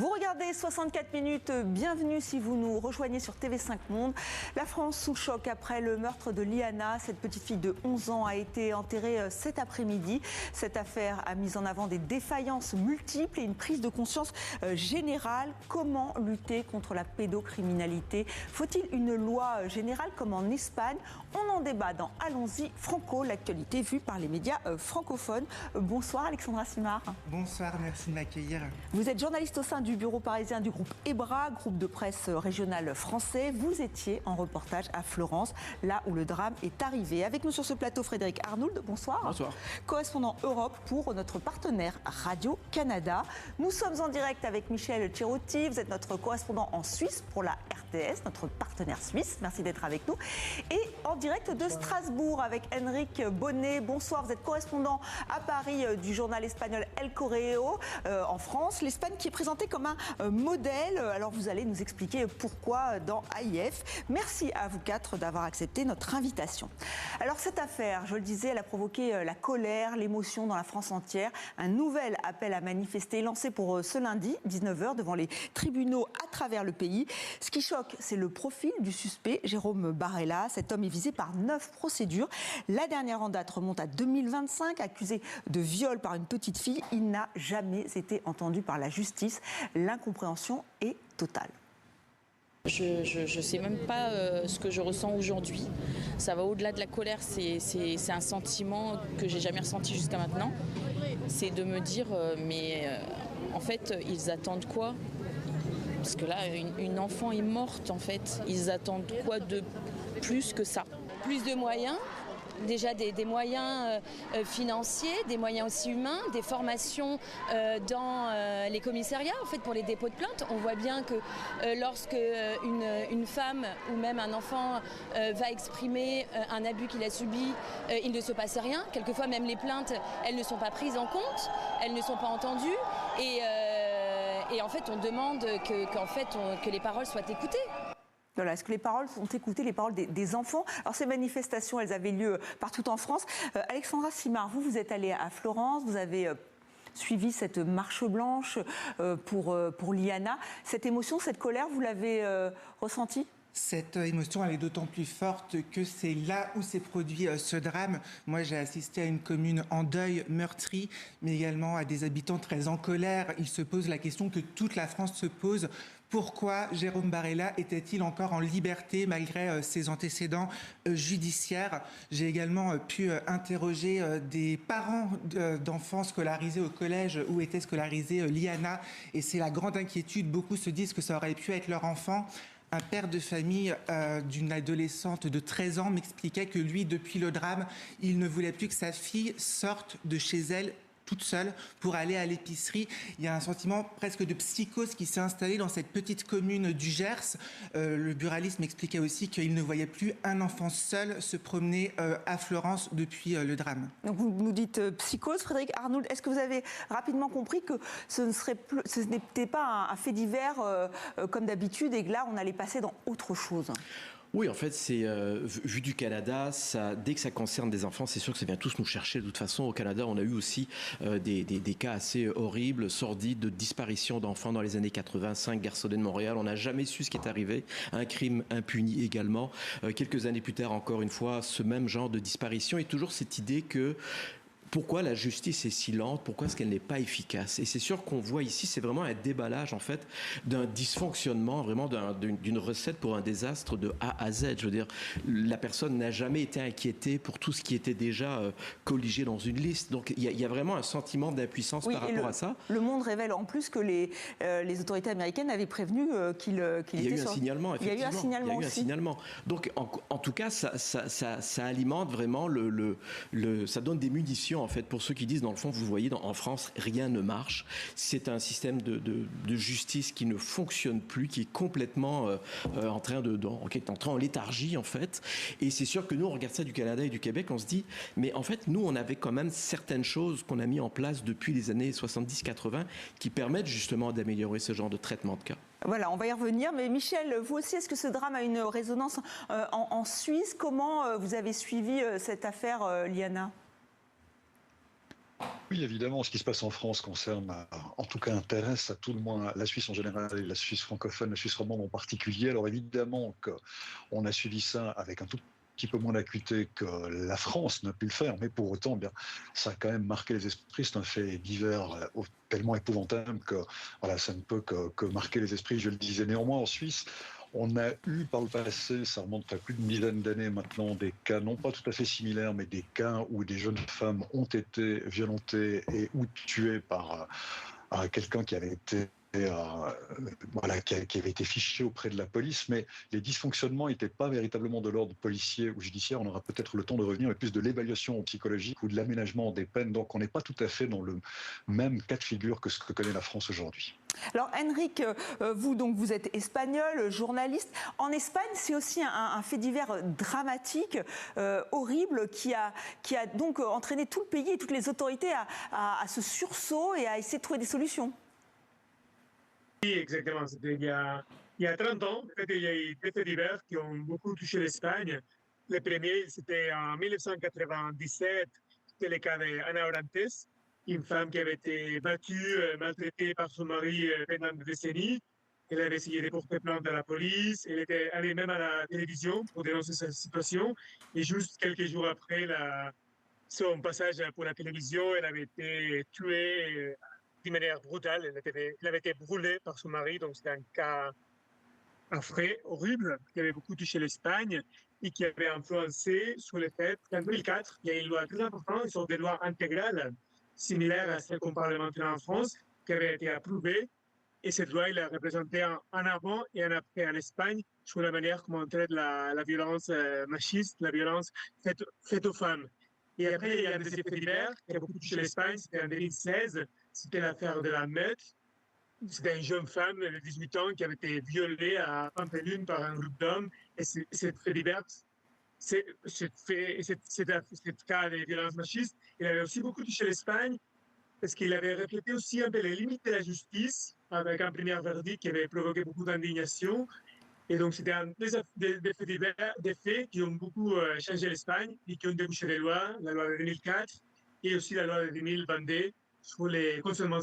Vous regardez 64 minutes, bienvenue si vous nous rejoignez sur TV5 Monde. La France sous choc après le meurtre de Liana. Cette petite fille de 11 ans a été enterrée cet après-midi. Cette affaire a mis en avant des défaillances multiples et une prise de conscience générale. Comment lutter contre la pédocriminalité? Faut-il une loi générale comme en Espagne? On en débat dans Allons-y Franco, l'actualité vue par les médias francophones. Bonsoir Alexandra Simard. Bonsoir, merci de m'accueillir. Vous êtes journaliste au sein du bureau parisien du groupe EBRA, groupe de presse régional français. Vous étiez en reportage à Florence, là où le drame est arrivé. Avec nous sur ce plateau, Frédéric Arnould, bonsoir. Bonsoir. Correspondant Europe pour notre partenaire Radio-Canada. Nous sommes en direct avec Michel Cerotti. Vous êtes notre correspondant en Suisse pour la RTS, notre partenaire suisse. Merci d'être avec nous. Et en direct de Strasbourg avec Enrique Bonnet. Bonsoir, vous êtes correspondant à Paris du journal espagnol El Correo en France. L'Espagne qui est présentée comme un modèle. Alors vous allez nous expliquer pourquoi dans AIF. Merci à vous quatre d'avoir accepté notre invitation. Alors cette affaire, je le disais, elle a provoqué la colère, l'émotion dans la France entière. Un nouvel appel à manifester lancé pour ce lundi, 19h, devant les tribunaux à travers le pays. Ce qui choque, c'est le profil du suspect, Jérôme Barela. Cet homme est visé par 9 procédures. La dernière en date remonte à 2025. Accusé de viol par une petite fille, il n'a jamais été entendu par la justice. L'incompréhension est totale. Je ne sais même pas ce que je ressens aujourd'hui. Ça va au-delà de la colère, c'est un sentiment que j'ai jamais ressenti jusqu'à maintenant. C'est de me dire, en fait, ils attendent quoi? Parce que là, une enfant est morte, en fait. Ils attendent quoi de plus que ça? Plus de moyens. Déjà des moyens financiers, des moyens aussi humains, des formations dans les commissariats en fait, pour les dépôts de plainte. On voit bien que lorsque une femme ou même un enfant va exprimer un abus qu'il a subi, il ne se passe rien. Quelquefois même les plaintes, elles ne sont pas prises en compte, elles ne sont pas entendues et en fait on demande que les paroles soient écoutées. Voilà, est-ce que les paroles sont écoutées, les paroles des enfants? Alors ces manifestations, elles avaient lieu partout en France. Alexandra Simard, vous êtes allée à Florence, vous avez suivi cette marche blanche pour Liana. Cette émotion, cette colère, vous l'avez ressentie? Cette émotion, elle est d'autant plus forte que c'est là où s'est produit ce drame. Moi, j'ai assisté à une commune en deuil, meurtrie, mais également à des habitants très en colère. Il se pose la question que toute la France se pose. Pourquoi Jérôme Barela était-il encore en liberté malgré ses antécédents judiciaires? J'ai également pu interroger des parents d'enfants scolarisés au collège où était scolarisée Liana. Et c'est la grande inquiétude. Beaucoup se disent que ça aurait pu être leur enfant. Un père de famille d'une adolescente de 13 ans m'expliquait que lui, depuis le drame, il ne voulait plus que sa fille sorte de chez elle toute seule pour aller à l'épicerie. Il y a un sentiment presque de psychose qui s'est installé dans cette petite commune du Gers. Le buraliste m'expliquait aussi qu'il ne voyait plus un enfant seul se promener à Florence depuis le drame. Donc vous nous dites psychose, Frédéric Arnould. Est-ce que vous avez rapidement compris que ce n'était pas un fait divers comme d'habitude et que là on allait passer dans autre chose? Oui, en fait, c'est vu du Canada, dès que ça concerne des enfants, c'est sûr que ça vient tous nous chercher. De toute façon, au Canada, on a eu aussi des cas assez horribles, sordides, de disparition d'enfants dans les années 85, Garçonnet de Montréal. On n'a jamais su ce qui est arrivé. Un crime impuni également. Quelques années plus tard, encore une fois, ce même genre de disparition. Et toujours cette idée que pourquoi la justice est si lente? Pourquoi est-ce qu'elle n'est pas efficace? Et c'est sûr qu'on voit ici, c'est vraiment un déballage en fait d'un dysfonctionnement, vraiment d'une recette pour un désastre de A à Z. Je veux dire, la personne n'a jamais été inquiétée pour tout ce qui était déjà colligé dans une liste. Donc il y a vraiment un sentiment d'impuissance par rapport à ça. Le Monde révèle en plus que les autorités américaines avaient prévenu qu'il était... Il y a eu un signalement, effectivement. Il y a eu un signalement aussi. Un signalement. Donc en tout cas, ça alimente vraiment ça donne des munitions en fait, pour ceux qui disent, dans le fond, vous voyez, en France, rien ne marche. C'est un système de justice qui ne fonctionne plus, qui est complètement entré en léthargie, en fait. Et c'est sûr que nous, on regarde ça du Canada et du Québec, on se dit, mais en fait, nous, on avait quand même certaines choses qu'on a mis en place depuis les années 70-80 qui permettent justement d'améliorer ce genre de traitement de cas. Voilà, on va y revenir. Mais Michel, vous aussi, est-ce que ce drame a une résonance en Suisse? Comment vous avez suivi cette affaire, Liana? Oui, évidemment, ce qui se passe en France concerne, en tout cas intéresse à tout le moins la Suisse en général et la Suisse francophone, la Suisse romande en particulier. Alors évidemment qu'on a suivi ça avec un tout petit peu moins d'acuité que la France n'a pu le faire, mais pour autant, bien, ça a quand même marqué les esprits. C'est un fait divers tellement épouvantable que voilà, ça ne peut que marquer les esprits. Je le disais néanmoins en Suisse. On a eu par le passé, ça remonte à plus d'une dizaine d'années maintenant, des cas non pas tout à fait similaires, mais des cas où des jeunes femmes ont été violentées et ou tuées par quelqu'un qui avait été qui avait été fiché auprès de la police, mais les dysfonctionnements n'étaient pas véritablement de l'ordre policier ou judiciaire. On aura peut-être le temps de revenir, mais plus de l'évaluation psychologique ou de l'aménagement des peines. Donc on n'est pas tout à fait dans le même cas de figure que ce que connaît la France aujourd'hui. Alors Henrik, vous êtes espagnol, journaliste. En Espagne, c'est aussi un fait divers dramatique, horrible, qui a donc entraîné tout le pays et toutes les autorités à ce sursaut et à essayer de trouver des solutions. Oui, exactement. C'était il y a 30 ans. En fait, il y a eu des faits divers qui ont beaucoup touché l'Espagne. Le premier, c'était en 1997. C'était le cas d'Ana Orantes, une femme qui avait été battue, maltraitée par son mari pendant des décennies. Elle avait essayé de porter plainte à la police. Elle était allée même à la télévision pour dénoncer cette situation. Et juste quelques jours après son passage pour la télévision, elle avait été tuée d'une manière brutale. Elle avait été brûlée par son mari. Donc, c'était un cas affreux, horrible, qui avait beaucoup touché l'Espagne et qui avait influencé sur le fait qu'en 2004, il y a une loi très importante, une sorte de loi intégrale, similaire à celle qu'on parle maintenant en France, qui avait été approuvée. Et cette loi, il a représenté un avant et un après à l'Espagne sur la manière comment on traite la violence machiste, la violence faite aux femmes. Et après, il y a des effets divers qui a beaucoup touché l'Espagne. C'était en 2016, c'était l'affaire de la meute. C'était une jeune femme de 18 ans qui avait été violée à Pampelune par un groupe d'hommes. Et cet fait divers, cet cas de violence machiste, il avait aussi beaucoup touché l'Espagne parce qu'il avait reflété aussi un peu les limites de la justice avec un premier verdict qui avait provoqué beaucoup d'indignation. Et donc, c'était des faits qui ont beaucoup changé l'Espagne et qui ont débouché des lois, la loi de 2004 et aussi la loi de 2022 sur les consentements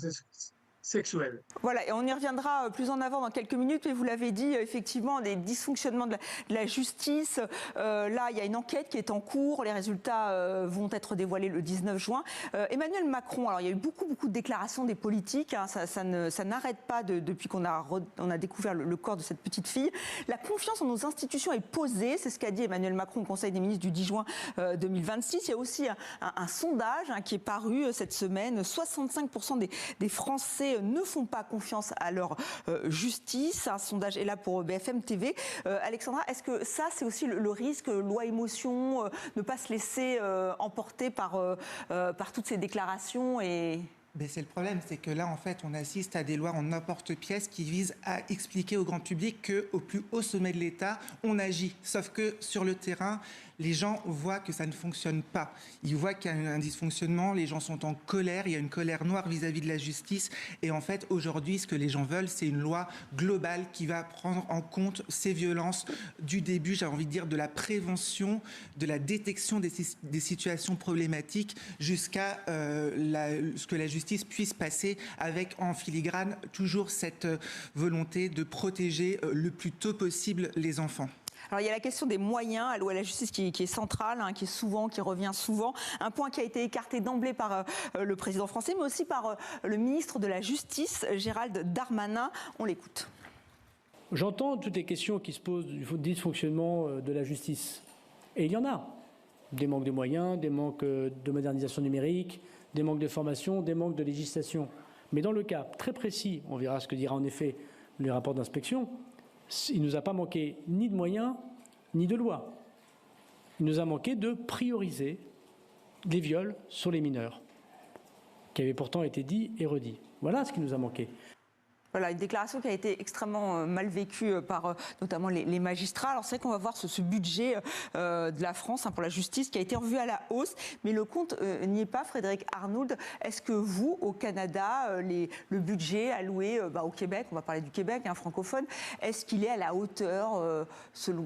sexuels. Voilà, et on y reviendra plus en avant dans quelques minutes, mais vous l'avez dit, effectivement, des dysfonctionnements de la justice. Là, il y a une enquête qui est en cours, les résultats vont être dévoilés le 19 juin. Emmanuel Macron, alors il y a eu beaucoup de déclarations des politiques, hein, ça n'arrête pas depuis qu'on a découvert le corps de cette petite fille. La confiance en nos institutions est posée, c'est ce qu'a dit Emmanuel Macron au Conseil des ministres du 10 juin 2026. Il y a aussi un sondage qui est paru cette semaine, 65% des Français ne font pas confiance à leur justice. Un sondage est là pour BFM TV. Alexandra, est-ce que ça, c'est aussi le risque, loi émotion, ne pas se laisser emporter par toutes ces déclarations et... C'est le problème, c'est que là, en fait, on assiste à des lois en n'importe-pièce qui visent à expliquer au grand public qu'au plus haut sommet de l'État, on agit. Sauf que sur le terrain, les gens voient que ça ne fonctionne pas. Ils voient qu'il y a un dysfonctionnement, les gens sont en colère, il y a une colère noire vis-à-vis de la justice. Et en fait, aujourd'hui, ce que les gens veulent, c'est une loi globale qui va prendre en compte ces violences du début, j'ai envie de dire, de la prévention, de la détection des situations problématiques jusqu'à ce que la justice puisse passer avec en filigrane toujours cette volonté de protéger le plus tôt possible les enfants. Alors il y a la question des moyens alloués à la justice qui est centrale, hein, qui revient souvent. Un point qui a été écarté d'emblée par le président français, mais aussi par le ministre de la Justice, Gérald Darmanin. On l'écoute. J'entends toutes les questions qui se posent du dysfonctionnement de la justice. Et il y en a. Des manques de moyens, des manques de modernisation numérique, des manques de formation, des manques de législation. Mais dans le cas très précis, on verra ce que dira en effet le rapport d'inspection, il ne nous a pas manqué ni de moyens, ni de loi. Il nous a manqué de prioriser les viols sur les mineurs, qui avait pourtant été dit et redit. Voilà ce qui nous a manqué. Voilà, une déclaration qui a été extrêmement mal vécue par notamment les magistrats. Alors c'est vrai qu'on va voir ce budget de la France pour la justice qui a été revu à la hausse, mais le compte n'y est pas. Frédéric Arnould, est-ce que vous, au Canada, le budget alloué au Québec, on va parler du Québec, francophone, est-ce qu'il est à la hauteur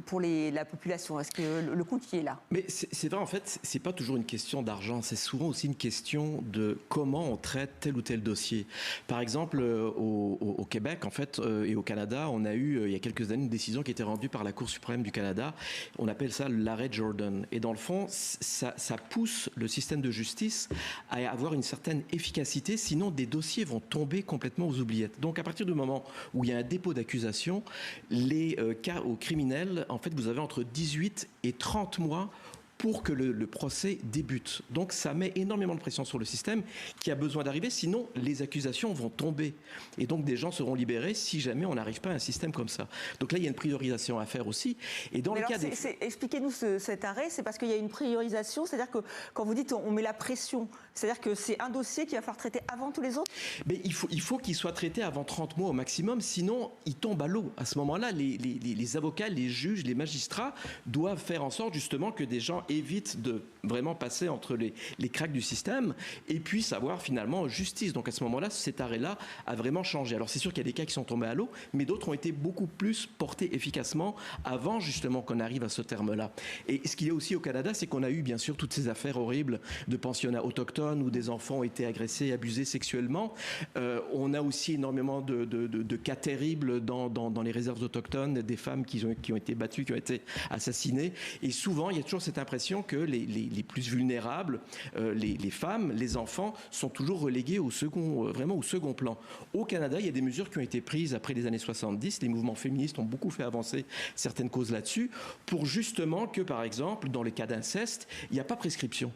pour la population? Est-ce que le compte y est là? Mais c'est vrai, en fait, c'est pas toujours une question d'argent, c'est souvent aussi une question de comment on traite tel ou tel dossier. Par exemple, au Québec, en fait, et au Canada, on a eu, il y a quelques années, une décision qui a été rendue par la Cour suprême du Canada. On appelle ça l'arrêt Jordan. Et dans le fond, ça pousse le système de justice à avoir une certaine efficacité, sinon des dossiers vont tomber complètement aux oubliettes. Donc, à partir du moment où il y a un dépôt d'accusation, les cas aux criminels, en fait, vous avez entre 18 et 30 mois pour que le procès débute. Donc ça met énormément de pression sur le système qui a besoin d'arriver, sinon les accusations vont tomber. Et donc des gens seront libérés si jamais on n'arrive pas à un système comme ça. Donc là, il y a une priorisation à faire aussi. Et dans expliquez-nous cet arrêt, c'est parce qu'il y a une priorisation, c'est-à-dire que quand vous dites on met la pression, c'est-à-dire que c'est un dossier qu'il va falloir traiter avant tous les autres? Mais il faut qu'il soit traité avant 30 mois au maximum, sinon il tombe à l'eau. À ce moment-là, les avocats, les juges, les magistrats doivent faire en sorte justement que des gens évite de vraiment passer entre les cracks du système et puisse avoir finalement justice. Donc à ce moment-là, cet arrêt-là a vraiment changé. Alors c'est sûr qu'il y a des cas qui sont tombés à l'eau, mais d'autres ont été beaucoup plus portés efficacement avant justement qu'on arrive à ce terme-là. Et ce qu'il y a aussi au Canada, c'est qu'on a eu bien sûr toutes ces affaires horribles de pensionnats autochtones où des enfants ont été agressés et abusés sexuellement. On a aussi énormément de cas terribles dans les réserves autochtones, des femmes qui ont été battues, qui ont été assassinées. Et souvent, il y a toujours cette impression que les plus vulnérables, les femmes, les enfants, sont toujours relégués vraiment au second plan. Au Canada, il y a des mesures qui ont été prises après les années 70. Les mouvements féministes ont beaucoup fait avancer certaines causes là-dessus, pour justement que, par exemple, dans les cas d'inceste, il n'y a pas prescription.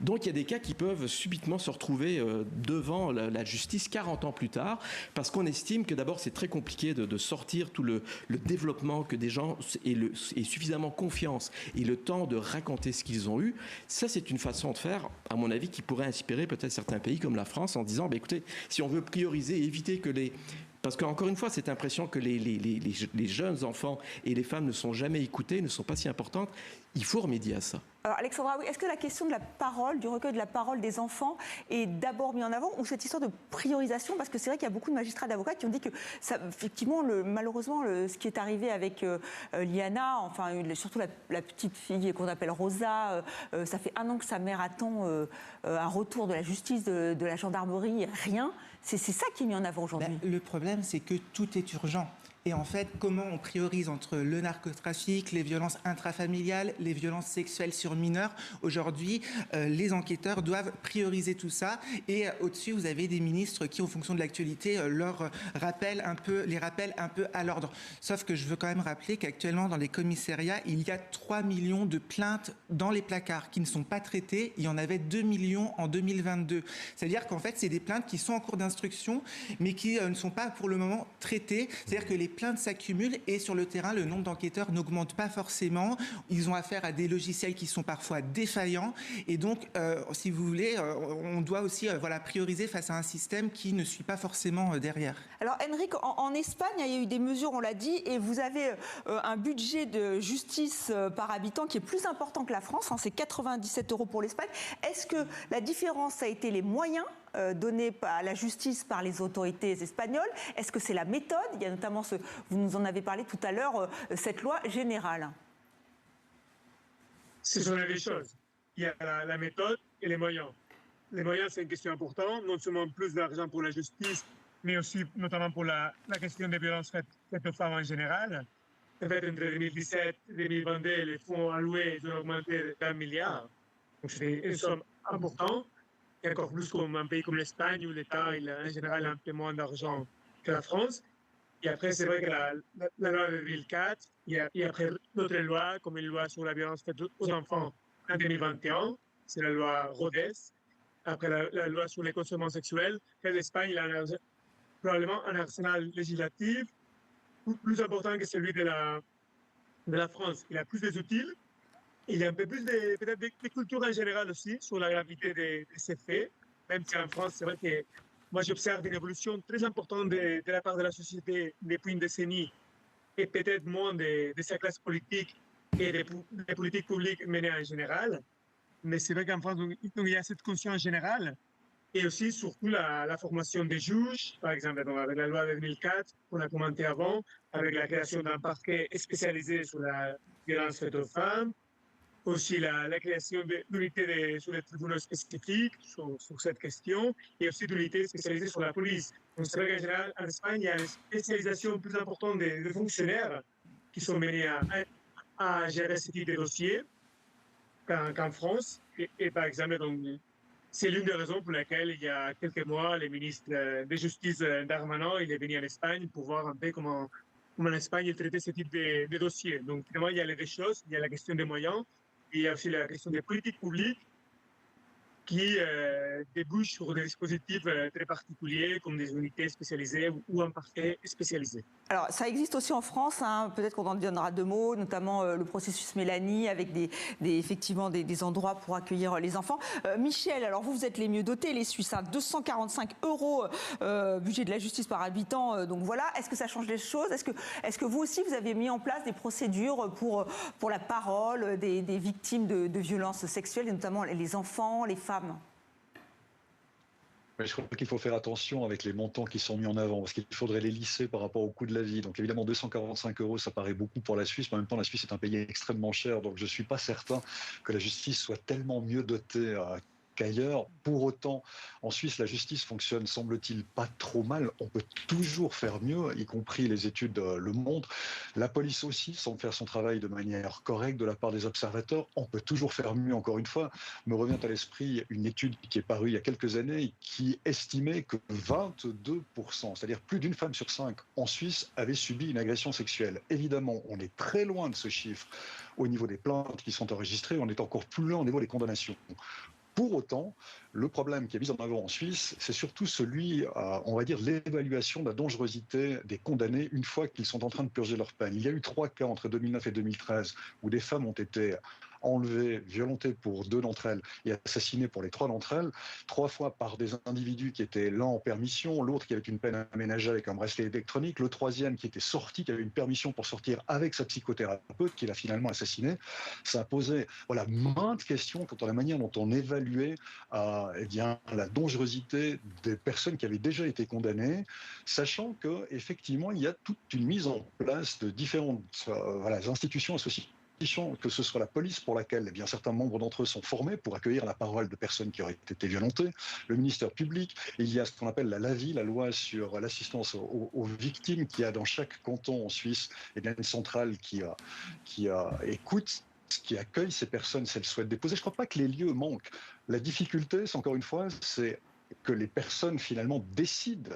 Donc il y a des cas qui peuvent subitement se retrouver devant la justice 40 ans plus tard, parce qu'on estime que d'abord c'est très compliqué de sortir tout le développement, que des gens aient suffisamment confiance et le temps de raconter ce qu'ils ont eu. Ça, c'est une façon de faire, à mon avis, qui pourrait inspirer peut-être certains pays comme la France en disant, écoutez, si on veut prioriser et éviter que parce qu'encore une fois, cette impression que les jeunes enfants et les femmes ne sont jamais écoutés, ne sont pas si importantes, il faut remédier à ça. Alors Alexandra, oui, est-ce que la question de la parole, du recueil de la parole des enfants est d'abord mise en avant, ou cette histoire de priorisation? Parce que c'est vrai qu'il y a beaucoup de magistrats, d'avocats qui ont dit que ça, effectivement, malheureusement, ce qui est arrivé avec Liana, enfin surtout la petite fille qu'on appelle Rosa, ça fait 1 an que sa mère attend un retour de la justice, de la gendarmerie, rien. C'est ça qui est mis en avant aujourd'hui. Le problème, c'est que tout est urgent. Et en fait, comment on priorise entre le narcotrafic, les violences intrafamiliales, les violences sexuelles sur mineurs? Aujourd'hui, les enquêteurs doivent prioriser tout ça. Et au-dessus, vous avez des ministres qui, en fonction de l'actualité, les rappellent un peu à l'ordre. Sauf que je veux quand même rappeler qu'actuellement, dans les commissariats, il y a 3 millions de plaintes dans les placards qui ne sont pas traitées. Il y en avait 2 millions en 2022. C'est-à-dire qu'en fait, c'est des plaintes qui sont en cours d'instruction, mais qui ne sont pas pour le moment traitées. C'est-à-dire que les plaintes s'accumulent et sur le terrain, le nombre d'enquêteurs n'augmente pas forcément. Ils ont affaire à des logiciels qui sont parfois défaillants. Et donc, si vous voulez, on doit aussi prioriser face à un système qui ne suit pas forcément derrière. Alors, Henrik, en Espagne, il y a eu des mesures, on l'a dit, et vous avez un budget de justice par habitant qui est plus important que la France. C'est 97 € pour l'Espagne. Est-ce que la différence a été les moyens donnés à la justice par les autorités espagnoles? Est-ce que c'est la méthode? Il y a notamment, vous nous en avez parlé tout à l'heure, cette loi générale. Ce sont les deux choses. Il y a la méthode et les moyens. Les moyens, c'est une question importante, non seulement plus d'argent pour la justice, mais aussi notamment pour la question des violences faites aux femmes en général. En fait, entre 2017 et 2022, les fonds alloués ont augmenté de 1 milliard. Donc, c'est une somme importante. Et encore plus comme un pays comme l'Espagne, où l'État, il a en général un peu moins d'argent que la France. Et après, c'est vrai que la loi de 2004, et après d'autres lois, comme une loi sur la violence faite aux enfants en 2021, c'est la loi Rodés. Après la loi sur les consommations sexuelles, l'Espagne a probablement un arsenal législatif plus important que celui de la France. Il a plus d'outils. Il y a un peu plus de culture en général aussi sur la gravité de ces faits, même si en France, c'est vrai que moi j'observe une évolution très importante de la part de la société depuis une décennie et peut-être moins de sa classe politique et des politiques publiques menées en général. Mais c'est vrai qu'en France, donc, il y a cette conscience générale et aussi surtout la formation des juges, par exemple donc avec la loi de 2004 qu'on a commenté avant, avec la création d'un parquet spécialisé sur la violence faite aux femmes, aussi la création d'unités sur les tribunaux spécifiques sur cette question et aussi d'unités spécialisées sur la police. Donc c'est vrai qu'en général, en Espagne, il y a une spécialisation plus importante des fonctionnaires qui sont menés à gérer ce type de dossiers qu'en France. Et par exemple, donc, c'est l'une des raisons pour lesquelles, il y a quelques mois, le ministre de Justice Darmanin, il est venu en Espagne pour voir un peu comment en Espagne il traitait ce type de dossiers. Donc, vraiment, il y a les deux choses. Il y a la question des moyens et il y a aussi la question des politiques publiques qui débouchent sur des dispositifs très particuliers comme des unités spécialisées ou un parquet spécialisé. Alors, ça existe aussi en France, hein, peut-être qu'on en donnera deux mots, notamment le processus Mélanie, avec effectivement des endroits pour accueillir les enfants. Michel, alors vous êtes les mieux dotés, les Suisses, hein, 245 € budget de la justice par habitant, donc voilà. Est-ce que ça change les choses ? Est-ce que vous aussi, vous avez mis en place des procédures pour la parole des victimes de violences sexuelles, et notamment les enfants, les femmes ? Mais je crois qu'il faut faire attention avec les montants qui sont mis en avant, parce qu'il faudrait les lisser par rapport au coût de la vie. Donc évidemment, 245 €, ça paraît beaucoup pour la Suisse, mais en même temps, la Suisse est un pays extrêmement cher, donc je ne suis pas certain que la justice soit tellement mieux dotée qu'ailleurs. Pour autant, en Suisse, la justice fonctionne, semble-t-il, pas trop mal. On peut toujours faire mieux, y compris les études le montrent. La police aussi semble faire son travail de manière correcte de la part des observateurs. On peut toujours faire mieux, encore une fois. Me revient à l'esprit une étude qui est parue il y a quelques années qui estimait que 22%, c'est-à-dire plus d'une femme sur 5 en Suisse, avait subi une agression sexuelle. Évidemment, on est très loin de ce chiffre au niveau des plaintes qui sont enregistrées. On est encore plus loin au niveau des condamnations. Pour autant, le problème qui est mis en avant en Suisse, c'est surtout celui, on va dire, l'évaluation de la dangerosité des condamnés une fois qu'ils sont en train de purger leur peine. Il y a eu 3 cas entre 2009 et 2013 où des femmes ont été enlevées, violentées pour 2 d'entre elles et assassinées pour les 3 d'entre elles, 3 fois par des individus qui étaient l'un en permission, l'autre qui avait une peine aménagée avec un bracelet électronique, le troisième qui était sorti, qui avait une permission pour sortir avec sa psychothérapeute, qui l'a finalement assassiné. Ça a posé maintes questions quant à la manière dont on évaluait eh bien, la dangerosité des personnes qui avaient déjà été condamnées, sachant qu'effectivement, il y a toute une mise en place de différentes institutions associées, que ce soit la police pour laquelle certains membres d'entre eux sont formés pour accueillir la parole de personnes qui auraient été violentées, le ministère public, il y a ce qu'on appelle la LAVI, la loi sur l'assistance aux victimes, qui a dans chaque canton en Suisse une centrale qui écoute, qui accueille ces personnes si elles souhaitent déposer. Je ne crois pas que les lieux manquent. La difficulté, c'est encore une fois, c'est que les personnes finalement décident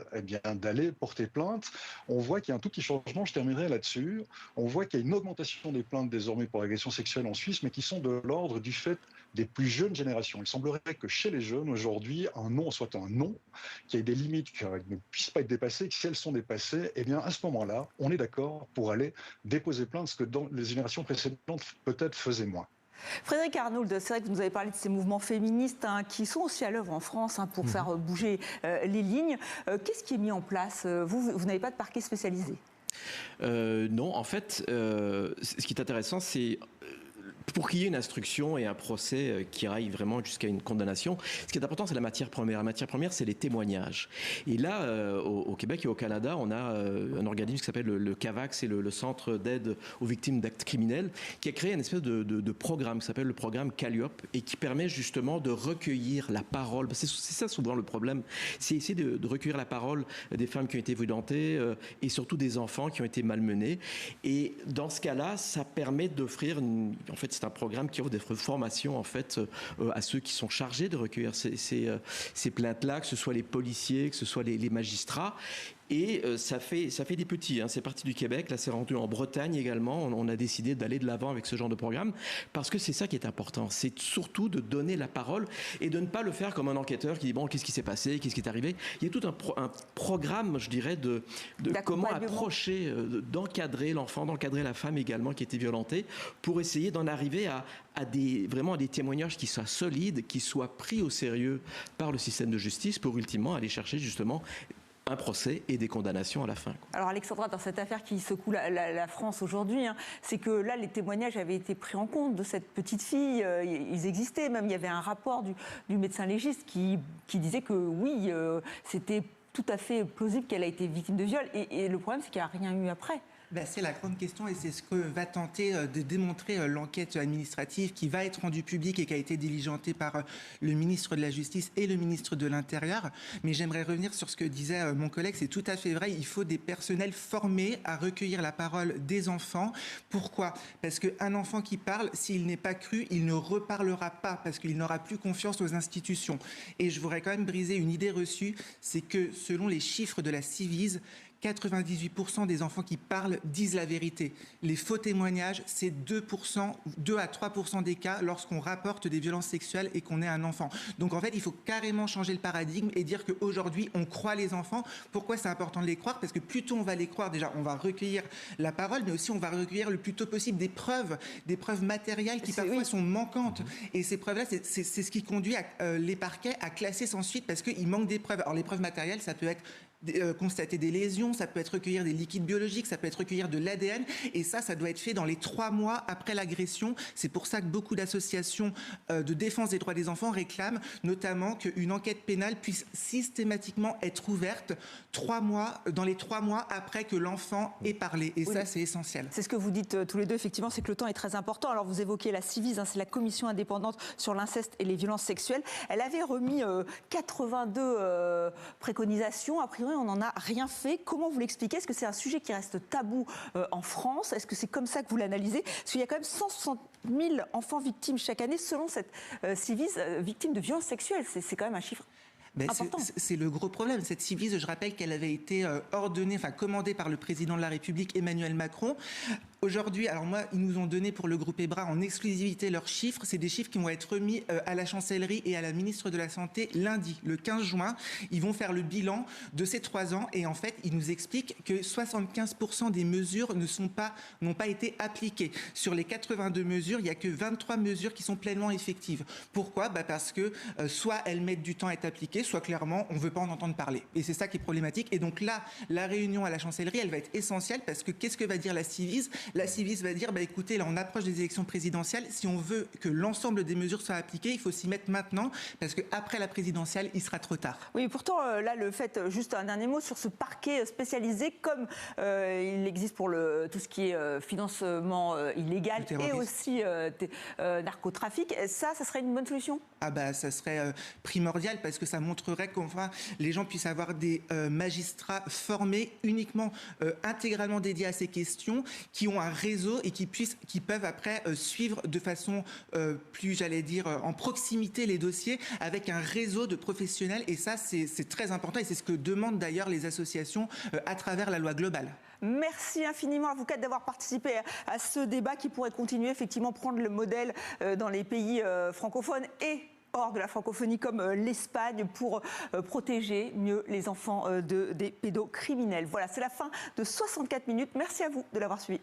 d'aller porter plainte. On voit qu'il y a un tout petit changement, je terminerai là-dessus. On voit qu'il y a une augmentation des plaintes désormais pour agression sexuelle en Suisse, mais qui sont de l'ordre du fait des plus jeunes générations. Il semblerait que chez les jeunes, aujourd'hui, un non soit un non, qu'il y ait des limites qui ne puissent pas être dépassées, que si elles sont dépassées, à ce moment-là, on est d'accord pour aller déposer plainte, ce que dans les générations précédentes, peut-être faisaient moins. Frédéric Arnould, c'est vrai que vous nous avez parlé de ces mouvements féministes qui sont aussi à l'œuvre en France pour faire bouger les lignes. Qu'est-ce qui est mis en place ? Vous n'avez pas de parquet spécialisé ? Non, en fait, ce qui est intéressant, c'est pour qu'il y ait une instruction et un procès qui aille vraiment jusqu'à une condamnation, ce qui est important, c'est la matière première. La matière première, c'est les témoignages. Et là, au Québec et au Canada, on a un organisme qui s'appelle le CAVAC, c'est le Centre d'aide aux victimes d'actes criminels, qui a créé une espèce de programme qui s'appelle le programme Calliope et qui permet justement de recueillir la parole. C'est ça souvent le problème, c'est essayer de recueillir la parole des femmes qui ont été violentées et surtout des enfants qui ont été malmenés. Et dans ce cas-là, ça permet d'offrir en fait, c'est un programme qui offre des formations en fait à ceux qui sont chargés de recueillir ces plaintes-là, que ce soit les policiers, que ce soit les magistrats. Et ça fait des petits. C'est parti du Québec, là c'est rendu en Bretagne également. On a décidé d'aller de l'avant avec ce genre de programme parce que c'est ça qui est important. C'est surtout de donner la parole et de ne pas le faire comme un enquêteur qui dit bon, qu'est-ce qui s'est passé, qu'est-ce qui est arrivé. Il y a tout un programme, je dirais, de comment approcher, d'encadrer l'enfant, d'encadrer la femme également qui était violentée pour essayer d'en arriver à vraiment des témoignages qui soient solides, qui soient pris au sérieux par le système de justice pour ultimement aller chercher justement un procès et des condamnations à la fin. Alors Alexandra, dans cette affaire qui secoue la France aujourd'hui, c'est que là, les témoignages avaient été pris en compte de cette petite fille. Ils existaient, même il y avait un rapport du médecin légiste qui disait que oui, c'était tout à fait plausible qu'elle a été victime de viol. Et le problème, c'est qu'il n'y a rien eu après. C'est la grande question et c'est ce que va tenter de démontrer l'enquête administrative qui va être rendue publique et qui a été diligentée par le ministre de la Justice et le ministre de l'Intérieur. Mais j'aimerais revenir sur ce que disait mon collègue, c'est tout à fait vrai, il faut des personnels formés à recueillir la parole des enfants. Pourquoi ? Parce qu'un enfant qui parle, s'il n'est pas cru, il ne reparlera pas parce qu'il n'aura plus confiance aux institutions. Et je voudrais quand même briser une idée reçue, c'est que selon les chiffres de la Civise, 98% des enfants qui parlent disent la vérité. Les faux témoignages, c'est 2 à 3% des cas lorsqu'on rapporte des violences sexuelles et qu'on est un enfant. Donc en fait, il faut carrément changer le paradigme et dire qu'aujourd'hui, on croit les enfants. Pourquoi c'est important de les croire ? Parce que plus tôt on va les croire, déjà, on va recueillir la parole, mais aussi on va recueillir le plus tôt possible des preuves matérielles qui parfois sont manquantes. Et ces preuves-là, c'est ce qui conduit les parquets à classer sans suite parce qu'il manque des preuves. Alors les preuves matérielles, ça peut être constater des lésions, ça peut être recueillir des liquides biologiques, ça peut être recueillir de l'ADN et ça doit être fait dans les 3 mois après l'agression. C'est pour ça que beaucoup d'associations de défense des droits des enfants réclament notamment qu'une enquête pénale puisse systématiquement être ouverte dans les 3 mois après que l'enfant ait parlé et ça c'est essentiel. C'est ce que vous dites tous les deux, effectivement, c'est que le temps est très important. Alors vous évoquez la Civise, c'est la commission indépendante sur l'inceste et les violences sexuelles. Elle avait remis 82 préconisations. A priori, on n'en a rien fait. Comment vous l'expliquez ? Est-ce que c'est un sujet qui reste tabou en France ? Est-ce que c'est comme ça que vous l'analysez ? Parce qu'il y a quand même 160 000 enfants victimes chaque année, selon cette Civise, victimes de violences sexuelles. C'est quand même un chiffre important. C'est le gros problème. Cette Civise, je rappelle qu'elle avait été commandée par le président de la République, Emmanuel Macron. Aujourd'hui, alors moi, ils nous ont donné pour le groupe EBRA en exclusivité leurs chiffres. C'est des chiffres qui vont être remis à la chancellerie et à la ministre de la Santé lundi, le 15 juin. Ils vont faire le bilan de ces 3 ans et en fait, ils nous expliquent que 75% des mesures n'ont pas été appliquées. Sur les 82 mesures, il n'y a que 23 mesures qui sont pleinement effectives. Pourquoi ? Parce que soit elles mettent du temps à être appliquées, soit clairement, on ne veut pas en entendre parler. Et c'est ça qui est problématique. Et donc là, la réunion à la chancellerie, elle va être essentielle parce que qu'est-ce que va dire la Civise ? La Civise va dire, écoutez, là on approche des élections présidentielles, si on veut que l'ensemble des mesures soient appliquées, il faut s'y mettre maintenant, parce qu'après la présidentielle, il sera trop tard. Oui, pourtant, là, le fait, juste un dernier mot sur ce parquet spécialisé, comme il existe pour tout ce qui est financement illégal et aussi narcotrafic, ça serait une bonne solution ? Ça serait primordial, parce que ça montrerait qu'enfin, les gens puissent avoir des magistrats formés uniquement, intégralement dédiés à ces questions, qui ont un réseau et qui peuvent après suivre de façon plus, j'allais dire, en proximité les dossiers avec un réseau de professionnels. Et ça, c'est très important et c'est ce que demandent d'ailleurs les associations à travers la loi globale. Merci infiniment à vous 4 d'avoir participé à ce débat qui pourrait continuer, effectivement, prendre le modèle dans les pays francophones et hors de la francophonie comme l'Espagne pour protéger mieux les enfants des pédocriminels. Voilà, c'est la fin de 64 minutes. Merci à vous de l'avoir suivi.